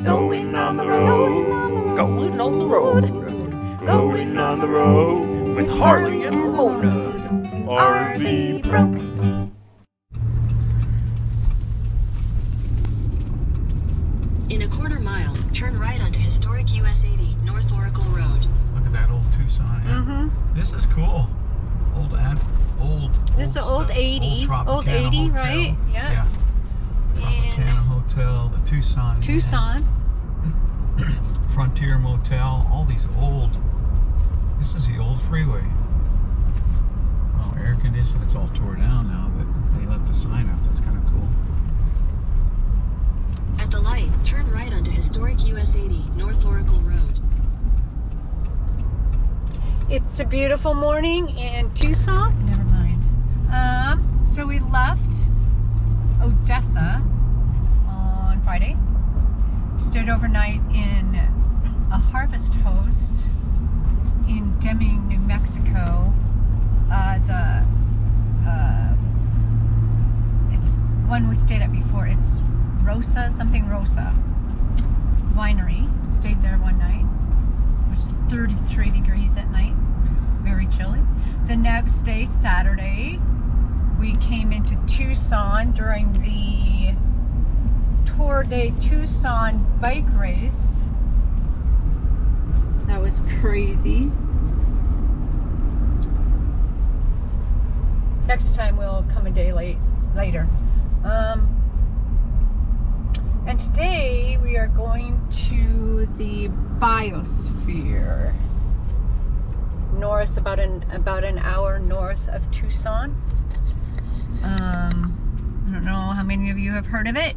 Going on the road. Going on the road. Going on the road with Harley and Mona. RV broke. In a quarter mile, turn right onto historic US 80 North Oracle Road. Look at that old Tucson. Mm-hmm. This is cool. This is old 80. Old 80, Hotel. right? Yeah. Tropicana Hotel, the Tucson. Tucson. Frontier Motel, all these old. This is the old freeway. Oh, air conditioning. It's all tore down now, but they left the sign up. That's kind of cool. At the light, turn right onto historic US 80 North Oracle Road. It's a beautiful morning in Tucson. Never mind. So we left Odessa on Friday. Stayed overnight in a harvest host in Deming, New Mexico. It's one we stayed at before. It's Rosa Winery. Stayed there one night. It was 33 degrees at night. Very chilly. The next day, Saturday, we came into Tucson during the Tour de Tucson bike race. That was crazy. Next time we'll come a day later. And today we are going to the Biosphere, north, about an hour north of Tucson. I don't know how many of you have heard of it,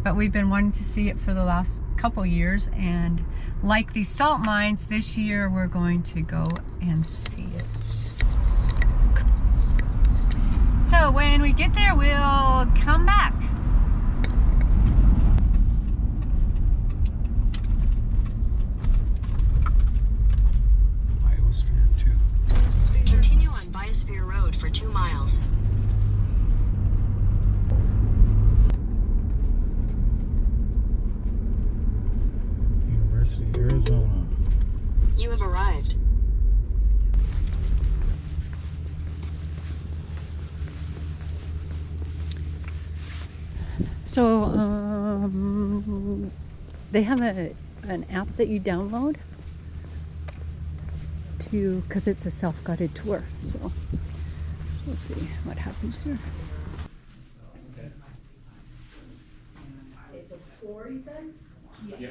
but we've been wanting to see it for the last couple years, and like these salt mines, this year we're going to go and see it. So when we get there, we'll come back. Biosphere 2. Continue on Biosphere Road for 2 miles. University of Arizona. You have arrived. So they have an app that you download because it's a self-guided tour. So we'll see what happens here. Okay, so 4 you said? Yeah.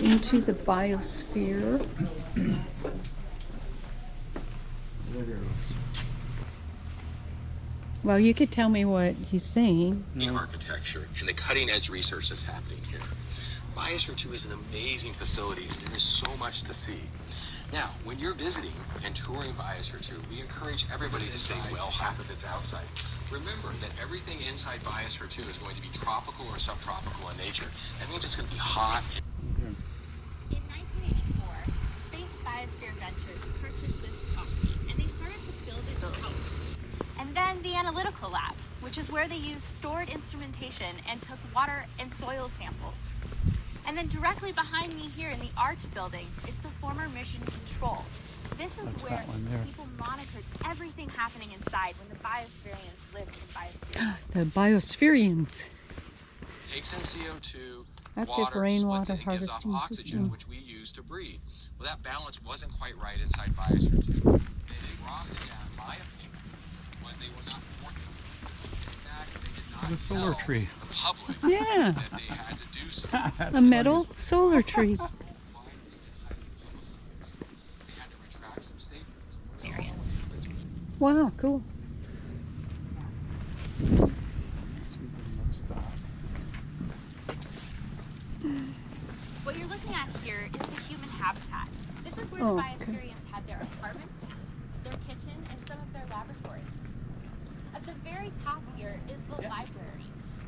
Into the Biosphere. Well, you could tell me what he's saying. Architecture and the cutting-edge research that's happening here. Biosphere 2 is an amazing facility, and there is so much to see. Now, when you're visiting and touring Biosphere 2, we encourage everybody to stay well half of it's outside. Remember that everything inside Biosphere 2 is going to be tropical or subtropical in nature. That means it's going to be hot. In 1984, Space Biosphere Ventures purchased this property, and they started to build it out. And then the analytical lab, which is where they used stored instrumentation and took water and soil samples. And then directly behind me here in the Arch building is the former mission control. This is where people monitored everything happening inside when the Biospherians lived in Biosphere. The Biospherians. Takes in CO2, Active water, rainwater splits it, and gives off harvesting oxygen, system. which we use to breathe. Well, that balance wasn't quite right inside Biosphere 2. And they brought it down, in my opinion, was they were not working. In fact, they did not The solar tell tree. the public Yeah. that they had to do something. A metal solar tree. Why they didn't have it publicized. They had to retract some statements. Wow, cool. What you're looking at here is the human habitat. This is where Oh, the okay. Biospherians had their apartments, their kitchen, and some of their laboratories. At the very top here is the library.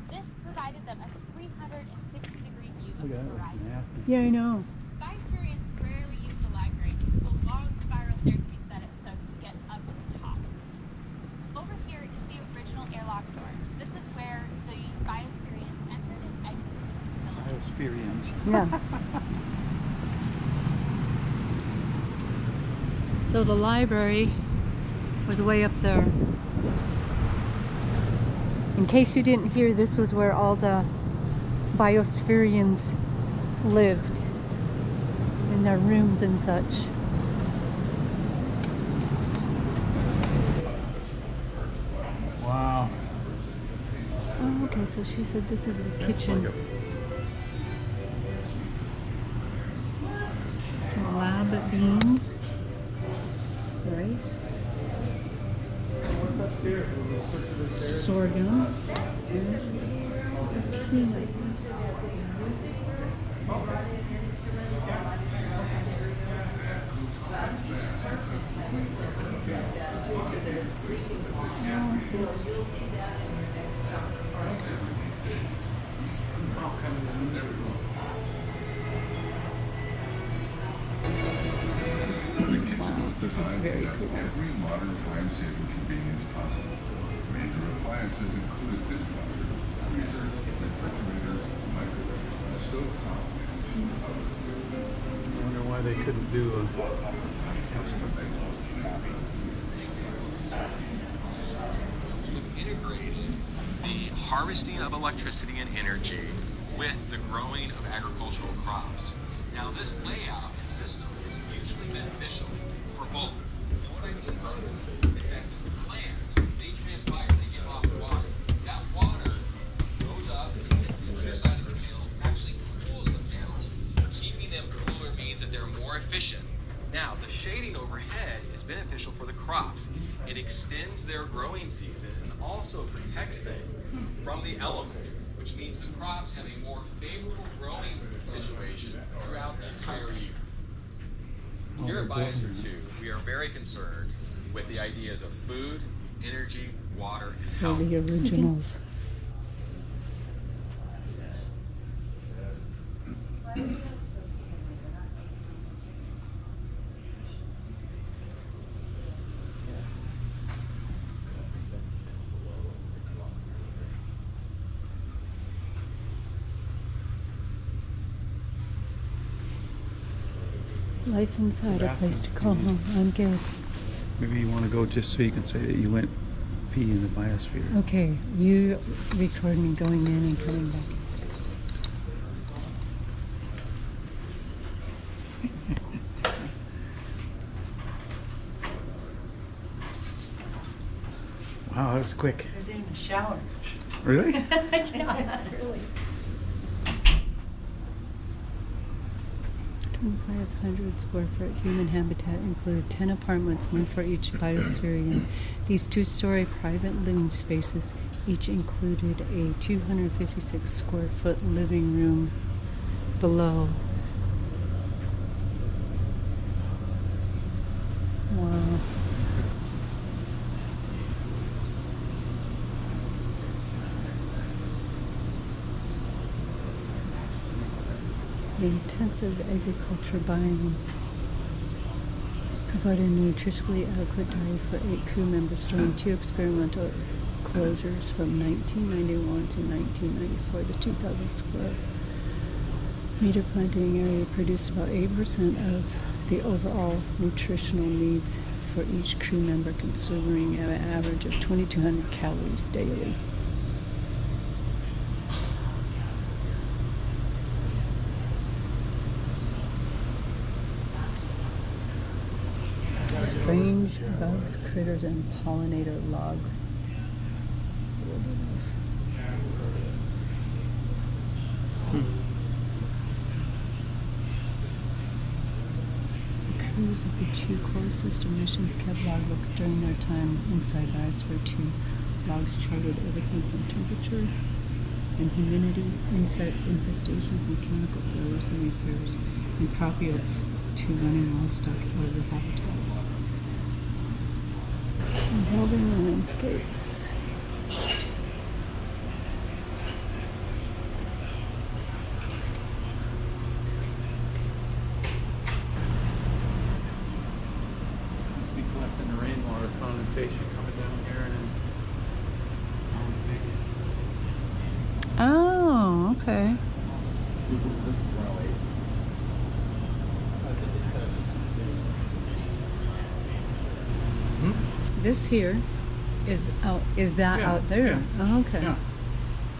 This provided them a 360-degree view of the horizon. Yeah, I know. Biospherians rarely use the library because of the long spiral staircase that it took to get up to the top. Over Biosphereans. Yeah. So the library was way up there. In case you didn't hear, this was where all the Biospherians lived in their rooms and such. Wow. Oh, okay, so she said this is the kitchen. So lab beans, rice, sorghum, peanuts. Wow, this is very cool. Every modern appliance-saving convenience possible. Major appliances include dishwashers, freezers, refrigerators, microwaves, stovetop, and ovens. I wonder why they couldn't do a We've integrated the harvesting of electricity and energy with the growing of agricultural crops. Now, this layout and system is mutually beneficial for both. And what I mean by this is that plants, they transpire, they give off water. That water goes up to the other side of the panels, actually cools the panels. Keeping them cooler means that they're more efficient. Now, the shading overhead is beneficial for the crops. It extends their growing season and also protects them from the elements, which means the crops have a more favorable growing situation throughout the entire year. Here at Biosphere 2, we are very concerned with the ideas of food, energy, water, and So health. the originals. Life inside, a place to call home. I'm good. Maybe you want to go just so you can say that you went pee in the biosphere. Okay, you record me going in and coming back. Wow, that was quick. There's even a shower. Really? Yeah, really. 2,500 square foot human habitat included 10 apartments, one for each biospherian. These two-story private living spaces each included a 256 square foot living room below. Wow. The intensive agriculture biome provided a nutritionally adequate diet for 8 crew members during 2 experimental closures from 1991 to 1994. The 2,000 square meter planting area produced about 8% of the overall nutritional needs for each crew member, consuming an average of 2,200 calories daily. Strange bugs, critters, and pollinator log wilderness. The crews of the 2 closed system missions kept logbooks during their time inside Biosphere 2. Logs charted everything from temperature and humidity, insect infestations, mechanical failures and repairs, and crop yields to running livestock out of the habitats. Evolving landscapes. Must be collecting the rainwater condensation coming down here and then Oh, okay. This here is out. Is that Yeah, out there? yeah. Oh, okay. Yeah.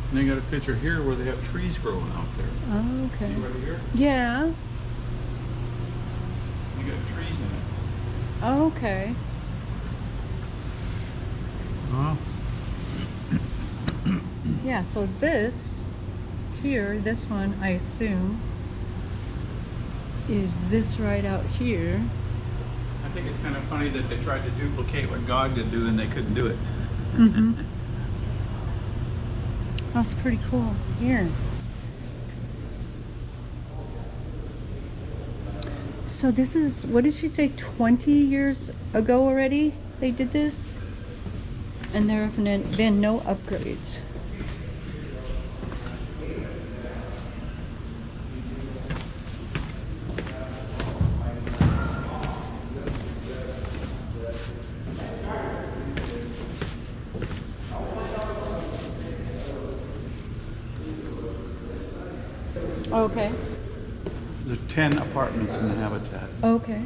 And they got a picture here where they have trees growing out there. Oh, okay. See right here? Yeah. You got trees in it. Oh, okay. Oh. Yeah. So this here, this one, I assume, is this right out here. I think it's kind of funny that they tried to duplicate what God could do and they couldn't do it. Mm-hmm. That's pretty cool. Here. So this is, what did she say, 20 years ago already they did this? And there have been no upgrades. Okay. There's 10 apartments in the habitat. Okay.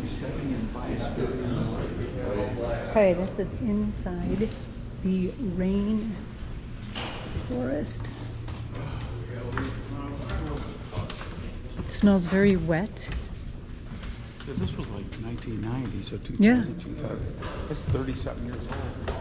Stepping in Biosphere. Okay, this is inside the rain forest. It smells very wet. So this was like 1990, so 2000, Yeah. 2000. That's 30-something years old.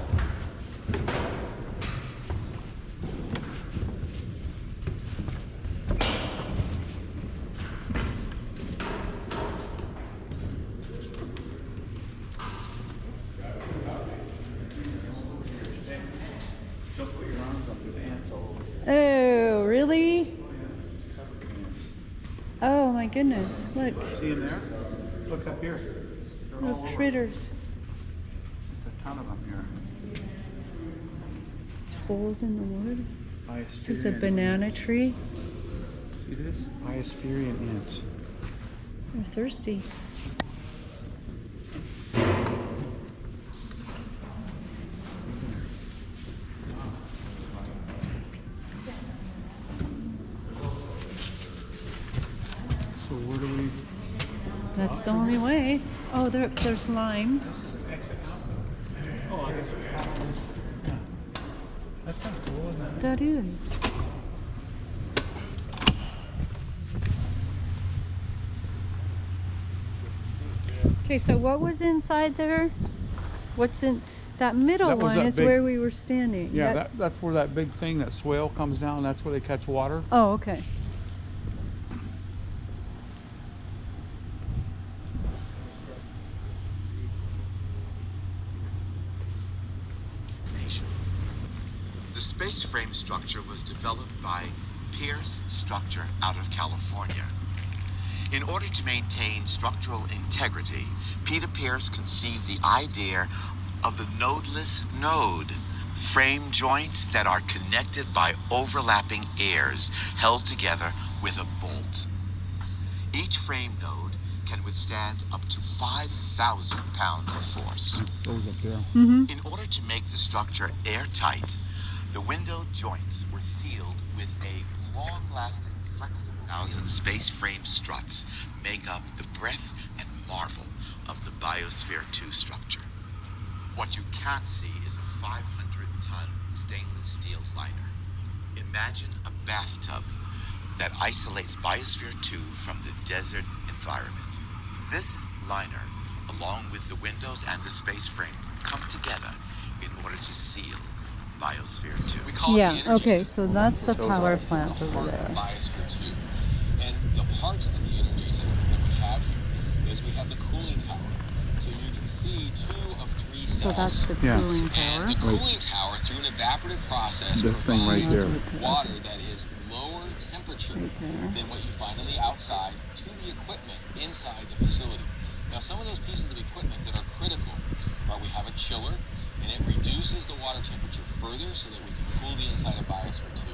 Don't put your arms up, there's ants all over. Oh, really? Oh my goodness, look, See them there? Look up here. They're all little over. critters. Just a ton of them here. It's holes in the wood. This is a Biosphere banana ants. tree. See this? Biosphere ants. They're thirsty. So where do we? That's the only way. Oh, there's limes. This is an exit out. Oh, I guess we followed. Yeah. That's kind of cool, isn't it? That is. Okay, so what was inside there? What's in that middle That was one that is big- where we were standing. Yeah, that's where that big thing, that swale comes down. That's where they catch water. Oh, okay. The space frame structure was developed by Pierce Structure out of California. In order to maintain structural integrity, Peter Pierce conceived the idea of the nodeless node, frame joints that are connected by overlapping airs held together with a bolt. Each frame node can withstand up to 5,000 pounds of force. Those up there. Mm-hmm. In order to make the structure airtight, the window joints were sealed with a long-lasting flexible 1,000 space frame struts make up the breadth and marvel of the Biosphere 2 structure. What you can't see is a 500-ton stainless steel liner. Imagine a bathtub that isolates Biosphere 2 from the desert environment. This liner, along with the windows and the space frame, come together in order to seal Biosphere 2. We call it the Yeah, energy okay, system. so that's the power It's plant the over heart of there. Biosphere 2. And the parts of the energy center that we have here is we have the cooling tower. So you can see 2 of 3 cells. So that's the Yeah. cooling tower. And the cooling tower, through an evaporative process, This thing right provides there. water that is lower temperature Right there. than what you find on the outside to the equipment inside the facility. Now, some of those pieces of equipment that are critical are we have a chiller, and it reduces the water temperature further so that we can cool the inside of Biosphere 2.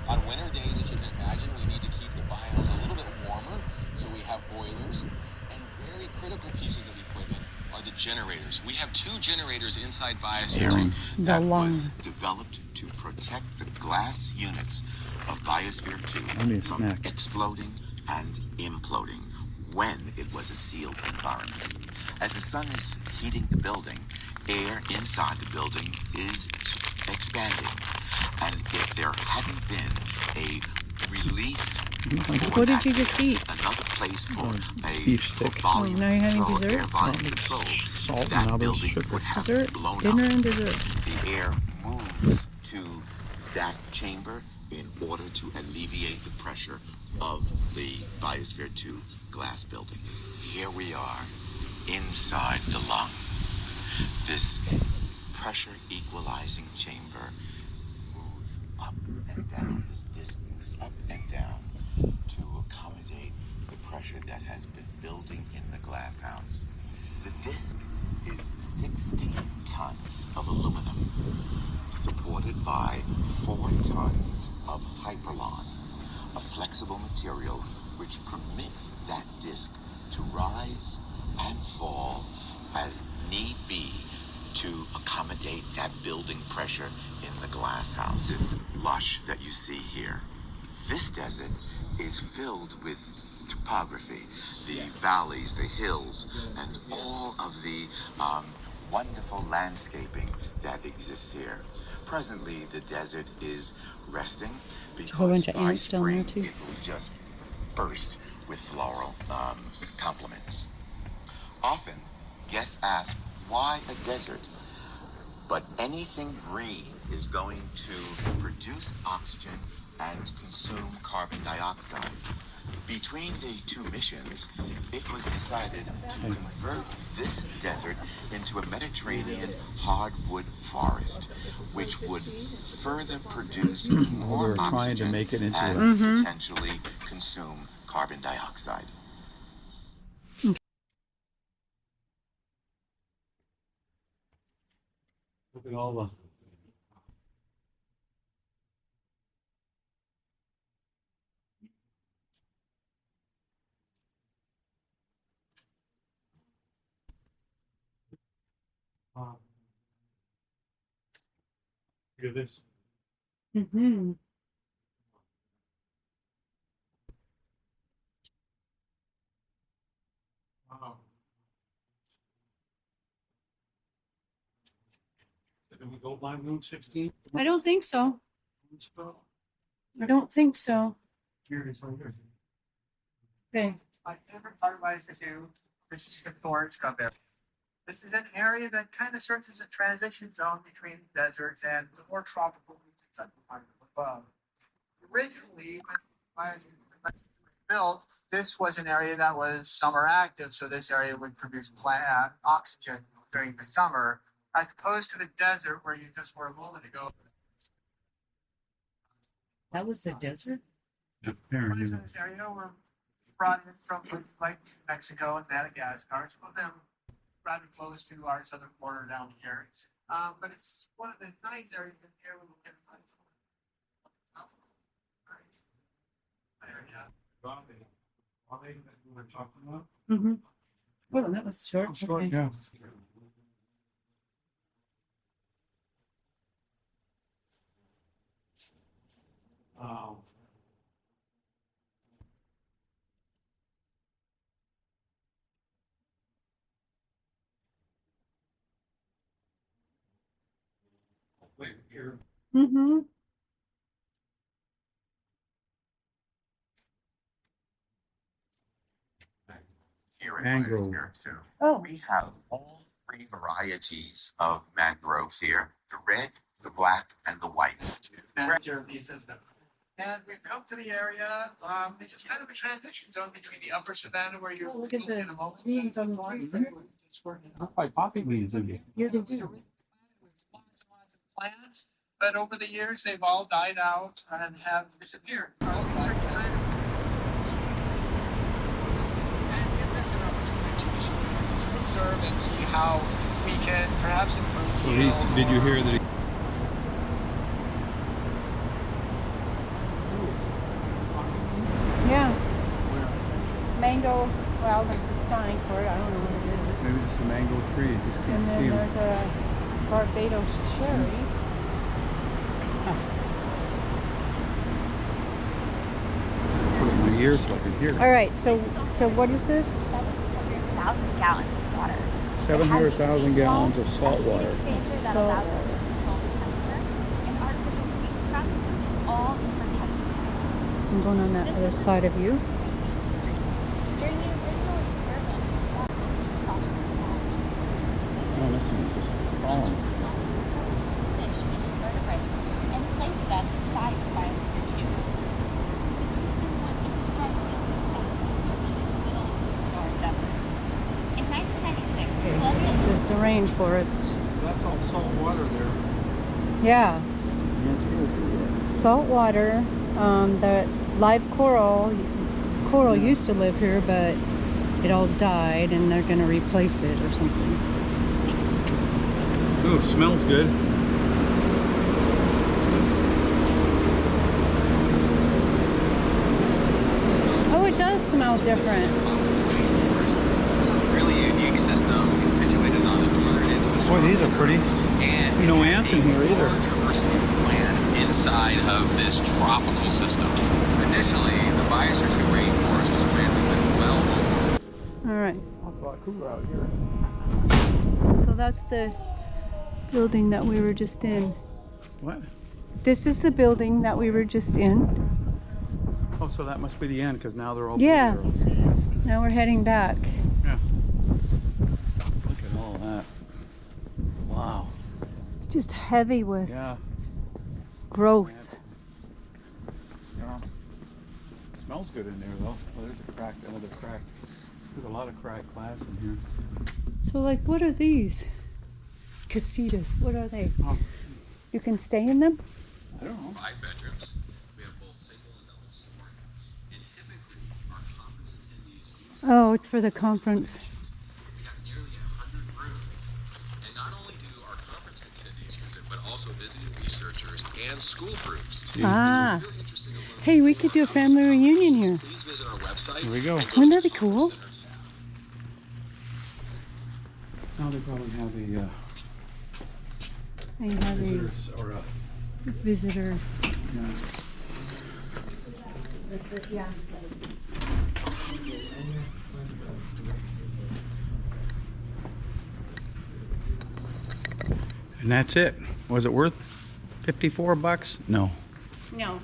On winter days, as you can imagine, we need to keep the biomes a little bit warmer, so we have boilers. And very critical pieces of equipment are the generators. We have 2 generators inside Biosphere 2 The that lung. was developed to protect the glass units of Biosphere 2 Only a from snack. exploding and imploding when it was a sealed environment. As the sun is heating the building, air inside the building is expanding. And if there hadn't been a release for What did that you just air, eat? another place for a beef stick. volume Oh, now you're having control, dessert? air volume Well, it's control, salt and that now there's building sugar. would have Dessert? blown Dinner up. and dessert. The air moves to that chamber in order to alleviate the pressure of the Biosphere 2 glass building. Here we are inside the lung. This pressure equalizing chamber moves up and down. This disc moves up and down to accommodate the pressure that has been building in the glass house. The disc is 16 tons of aluminum, supported by 4 tons of hyperlon, a flexible material which permits that disc to rise and fall as need be to accommodate that building pressure in the glass house. This lush that you see here, this desert is filled with topography, the valleys, the hills, and all of the wonderful landscaping that exists here. Presently, the desert is resting a whole because bunch of by ants down there, spring too. it will just burst with floral compliments. Often, guests ask, why a desert? But anything green is going to produce oxygen and consume carbon dioxide. Between the 2 missions, it was decided to convert this desert into a Mediterranean hardwood forest, which would further produce more They're trying to oxygen make it into and a potentially consume carbon dioxide. Look at all the look at this. Mm-hmm. Wow. Did we go by Moon 16? I don't think so. I don't think so. Here it is right here. Okay. My favorite part of Biosphere 2, this is the Thorn Scrub area. This is an area that kind of serves as a transition zone between deserts and the more tropical regions that we find above. Originally, when Biosphere 2 was built, this was an area that was summer active, so this area would produce oxygen during the summer, as opposed to the desert where you just were a moment ago. That was the desert? Apparently. In this area were brought in from like Mexico and Madagascar. Some of them rather close to our southern border down here. But it's one of the nice areas in here we will get a nice That we were talking about? Mm-hmm. Well, that was short. Short, Okay. yeah. Wait, here. Mm-hmm. Here in Mangrove. Biosphere 2, Oh. we have all 3 varieties of mangroves here, the red, the black, and the white. Jeremy system. And we've come to the area, which is kind of a transition zone between the upper savannah where you're Look at the in a moment. beans on the trees there. Look like poppy leaves in here. Yeah, they do. Plants, but over the years they've all died out and have disappeared. These are kind of and give us an opportunity to observe and see how we can perhaps improve. So he's, did you hear that he Yeah. Mango, well, there's a sign for it. I don't know what it is. Maybe it's the mango tree. You just And can't then see them. there's a Barbados cherry. Put it in my ears so I can hear it. All right, so what is this? 700,000 gallons of water. 700,000 gallons of salt water. That allows us to control the temperature and artificial freeze traps in all different types of plants. I'm going on that other side of you. During the original experiment, Oh, this one's just falling. fish and invertebrates and placed them inside the Biosphere 2. The system was incredibly successful in the middle of the Sahara Desert. In 1996, Colombia This is the rainforest. That's all salt water there. Yeah, Can't see it through there. salt water. The live coral used to live here, but it all died, and they're going to replace it or something. Ooh, it smells good. Oh, it does smell different. So a really unique system is situated on the northern end of the Boy, these are pretty. and No ants in here either. large diversity of plants inside of this tropical system. Initially, the Biosphere 2 rainforest was planted with well over All right, It's a lot cooler out here. so that's the building that we were just in. What? This is the building that we were just in. Oh, so that must be the end because now they're all Yeah. blue arrows. Now we're heading back. Yeah. Look at all that. Wow. Just heavy with Yeah. growth. Yeah. Smells good in there though. Oh, there's a crack, another crack. There's a lot of cracked glass in here. So, like, what are these? Casitas. What are they? Oh, You can stay in them? I don't know. 5 bedrooms. We have both single and double story. And typically, our conference attendees use Oh, it's for the conference. We have nearly 100 rooms. And not only do our conference attendees use it, but also visiting researchers and school groups. Ah. If you're interested in learning Hey, we could do a family reunion here. please visit our website. Here we go. and Wouldn't to that be the cool? Conference Center tab. Now they probably have a I have a visitors or a. visitor. Yeah. And that's it. Was it worth $54? No. No,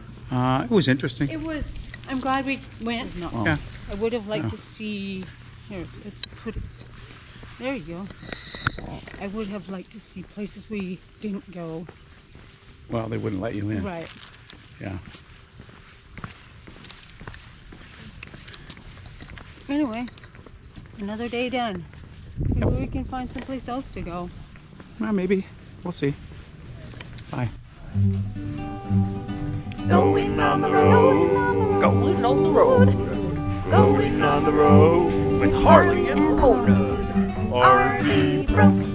It was interesting. it was. I'm glad we went. Oh. Yeah. I would have liked Yeah. to see. Here, let's put it. There you go. I would have liked to see places we didn't go. Well, they wouldn't let you in. Right. Yeah. Anyway, another day done. Maybe we can find someplace else to go. Well, maybe. We'll see. Bye. Going on the road, going on the road, going on the road with Harley and Mona. RV broke.